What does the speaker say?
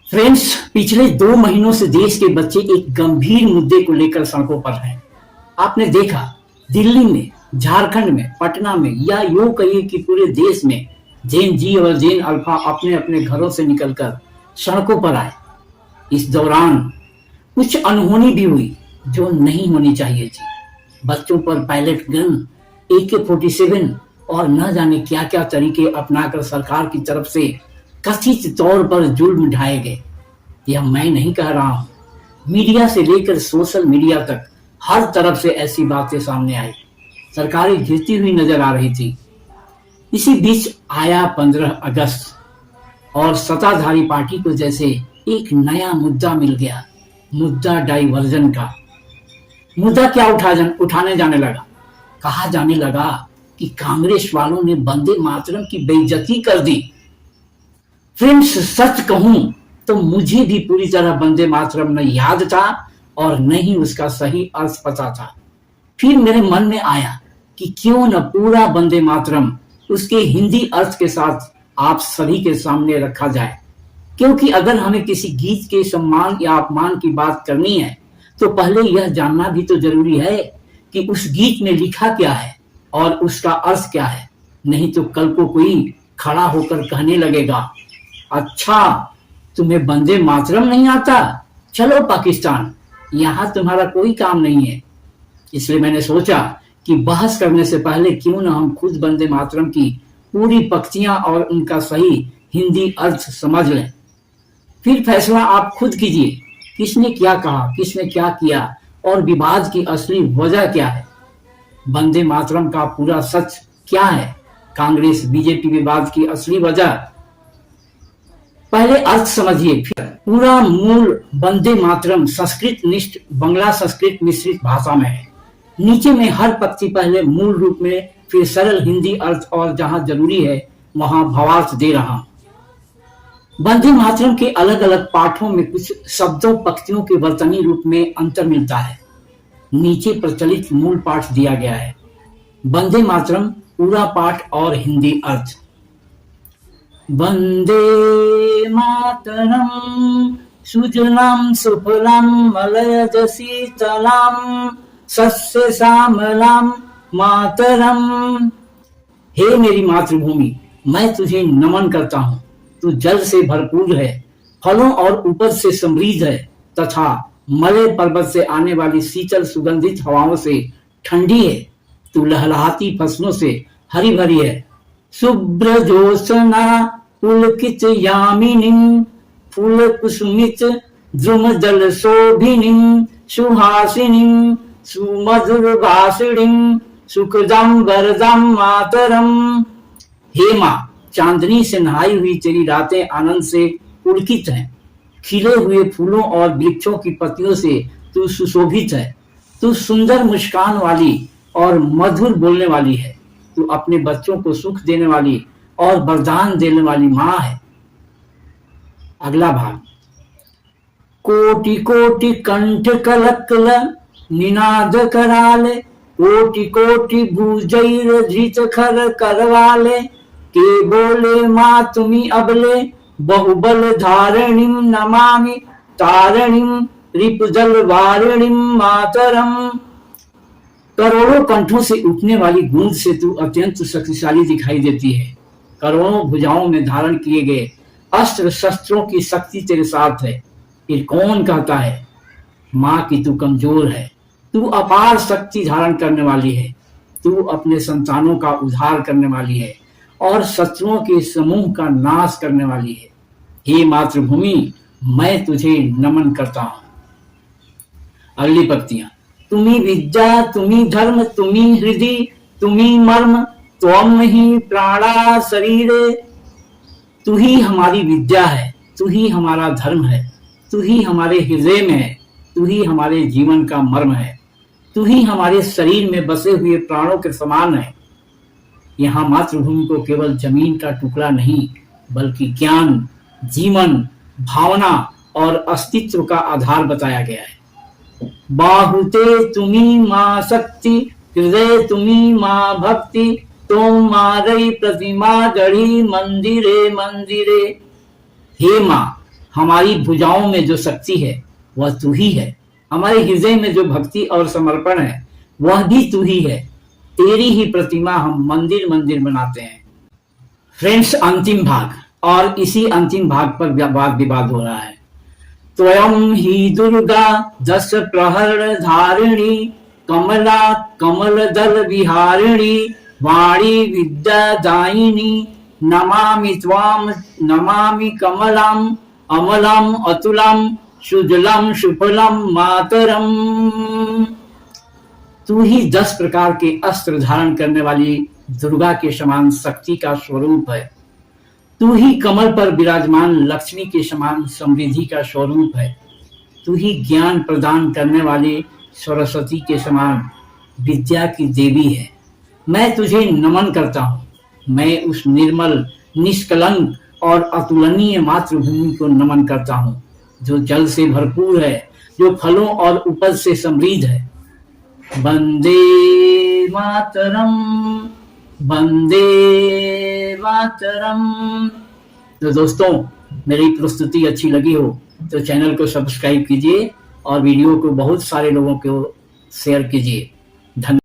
Friends, पिछले 2 महीनों से देश के बच्चे एक गंभीर मुद्दे को लेकर सड़कों पर हैं। आपने देखा, दिल्ली में, झारखंड में, पटना में या यूं कहिए कि पूरे देश में जेन जी और जेन अल्फा अपने अपने घरों से निकलकर सड़कों पर आए। इस दौरान कुछ अनहोनी भी हुई जो नहीं होनी चाहिए थी। बच्चों पर पायलट गन, AK-47 और न जाने क्या क्या तरीके अपनाकर सरकार की तरफ से कथित तौर पर जुल्म ढाए गए। यह मैं नहीं कह रहा हूं, मीडिया से लेकर सोशल मीडिया तक हर तरफ से ऐसी बातें सामने आई। सरकारें गिरती हुई नजर आ रही थी। इसी बीच आया 15 अगस्त और सत्ताधारी पार्टी को जैसे एक नया मुद्दा मिल गया, मुद्दा डाइवर्जन का। मुद्दा क्या उठाने जाने लगा। कहा जाने लगा कि कांग्रेस वालों ने वंदे मातरम की बेइज्जती कर दी। फ्रेंड्स, सच कहूं तो मुझे भी पूरी तरह वंदे मातरम न याद था और न ही उसका सही अर्थ पता था। फिर मेरे मन में आया कि क्यों न पूरा वंदे मातरम उसके हिंदी अर्थ के साथ आप सभी के सामने रखा जाए, क्योंकि अगर हमें किसी गीत के सम्मान या अपमान की बात करनी है तो पहले यह जानना भी तो जरूरी है कि उस गीत में लिखा क्या है और उसका अर्थ क्या है। नहीं तो कल को कोई खड़ा होकर कहने लगेगा, अच्छा तुम्हें वंदे मातरम नहीं आता, चलो पाकिस्तान, यहां तुम्हारा कोई काम नहीं है। इसलिए मैंने सोचा कि बहस करने से पहले क्यों न हम खुद वंदे मातरम की पूरी पंक्तियां और उनका सही हिंदी अर्थ समझ लें। फिर फैसला आप खुद कीजिए, किसने क्या कहा, किसने क्या किया और विवाद की असली वजह क्या है। वंदे मातरम का पूरा सच क्या है, कांग्रेस बीजेपी विवाद की असली वजह। पहले अर्थ समझिए, फिर पूरा मूल वंदे मातरम संस्कृत निष्ठ बंगला संस्कृत मिश्रित भाषा में है। नीचे में हर पंक्ति पहले मूल रूप में, फिर सरल हिंदी अर्थ और जहां जरूरी है वहां भावार्थ दे रहा हूं। वंदे मातरम के अलग अलग पाठों में कुछ शब्दों पंक्तियों के वर्तनी रूप में अंतर मिलता है। नीचे प्रचलित मूल पाठ दिया गया है। वंदे मातरम पूरा पाठ और हिंदी अर्थ। वंदे मातरम सुजलाम सुफलाम मलयज शीतलाम सस्य श्यामलाम मातरम। हे मेरी मातृभूमि, मैं तुझे नमन करता हूँ। तू जल से भरपूर है, फलों और उपज से समृद्ध है तथा मलय पर्वत से आने वाली शीतल सुगंधित हवाओं से ठंडी है। तू लहलहाती फसलों से हरी भरी है। शुभ्र ज्योत्सना पुलकित यामिनीं फूल कुसुमित द्रुम जल शोभिनीं सुहासिनीं सुमधुर भाषिणीं सुखदम वरदम मातरम। हे माँ, चांदनी से नहाई हुई तेरी रातें आनंद से पुलकित हैं। खिले हुए फूलों और वृक्षों की पत्तियों से तू सुशोभित है। तू सुंदर मुस्कान वाली और मधुर बोलने वाली है। तू अपने बच्चों को सुख देने वाली और वरदान देने वाली माँ है। अगला भाग। कोटि कोटि कंठ कलकल निनाद कराले, कोटि कोटि भुजैर धृत खर करवाले, के बोले माँ तुम्ही अबले बहुबल धारणिम नमामि तारणिम रिपुजल वारिणिम मातरम। करोड़ों कंठों से उठने वाली गूंज से तू अत्यंत शक्तिशाली दिखाई देती है। करोड़ों भुजाओं में धारण किए गए अस्त्र शस्त्रों की शक्ति तेरे साथ है। फिर कौन कहता है माँ की तू कमजोर है। तू अपार शक्ति धारण करने वाली है। तू अपने संतानों का उद्धार करने वाली है और शत्रुओं के समूह का नाश करने वाली है। हे मातृभूमि, मैं तुझे नमन करता हूं। अगली पंक्तियां। तुम्ही विद्या तुम्ही धर्म तुम्ही हृदय तुम्ही मर्म त्वम ही प्राणा शरीरे। तू ही हमारी विद्या है, तू ही हमारा धर्म है, तू ही हमारे हृदय में है, तू ही हमारे जीवन का मर्म है, तू ही हमारे शरीर में बसे हुए प्राणों के समान है। यहाँ मातृभूमि को केवल जमीन का टुकड़ा नहीं बल्कि ज्ञान, जीवन, भावना और अस्तित्व का आधार बताया गया है। बाहुते तुम्ही माँ शक्ति, हृदय तुम्ही माँ भक्ति, तुम मारई प्रतिमा गढ़ी मंदिरे मंदिरे। हे माँ, हमारी भुजाओं में जो शक्ति है वह तू ही है, हमारे हृदय में जो भक्ति और समर्पण है वह भी तू ही है। तेरी ही प्रतिमा हम मंदिर मंदिर बनाते हैं। फ्रेंड्स, अंतिम भाग, और इसी अंतिम भाग पर वाद विवाद हो रहा है। त्वयं ही दुर्गा दश प्रहर धारिणी, कमला कमलदल विहारिणी, वाणी विद्यादायिनी, नमामि त्वाम नमामि कमलाम अमलाम अतुलाम सुजलाम सुफलाम मातरम। तू ही 10 प्रकार के अस्त्र धारण करने वाली दुर्गा के समान शक्ति का स्वरूप है। तू ही कमल पर विराजमान लक्ष्मी के समान समृद्धि का स्वरूप है। तू ही ज्ञान प्रदान करने वाली सरस्वती के समान विद्या की देवी है। मैं तुझे नमन करता हूँ। मैं उस निर्मल, निष्कलंक और अतुलनीय मातृभूमि को नमन करता हूँ, जो जल से भरपूर है, जो फलों और उपज से समृद्ध है। वंदे मातरम, वंदे मातरम। तो दोस्तों, मेरी प्रस्तुति अच्छी लगी हो तो चैनल को सब्सक्राइब कीजिए और वीडियो को बहुत सारे लोगों को शेयर कीजिए। धन्यवाद।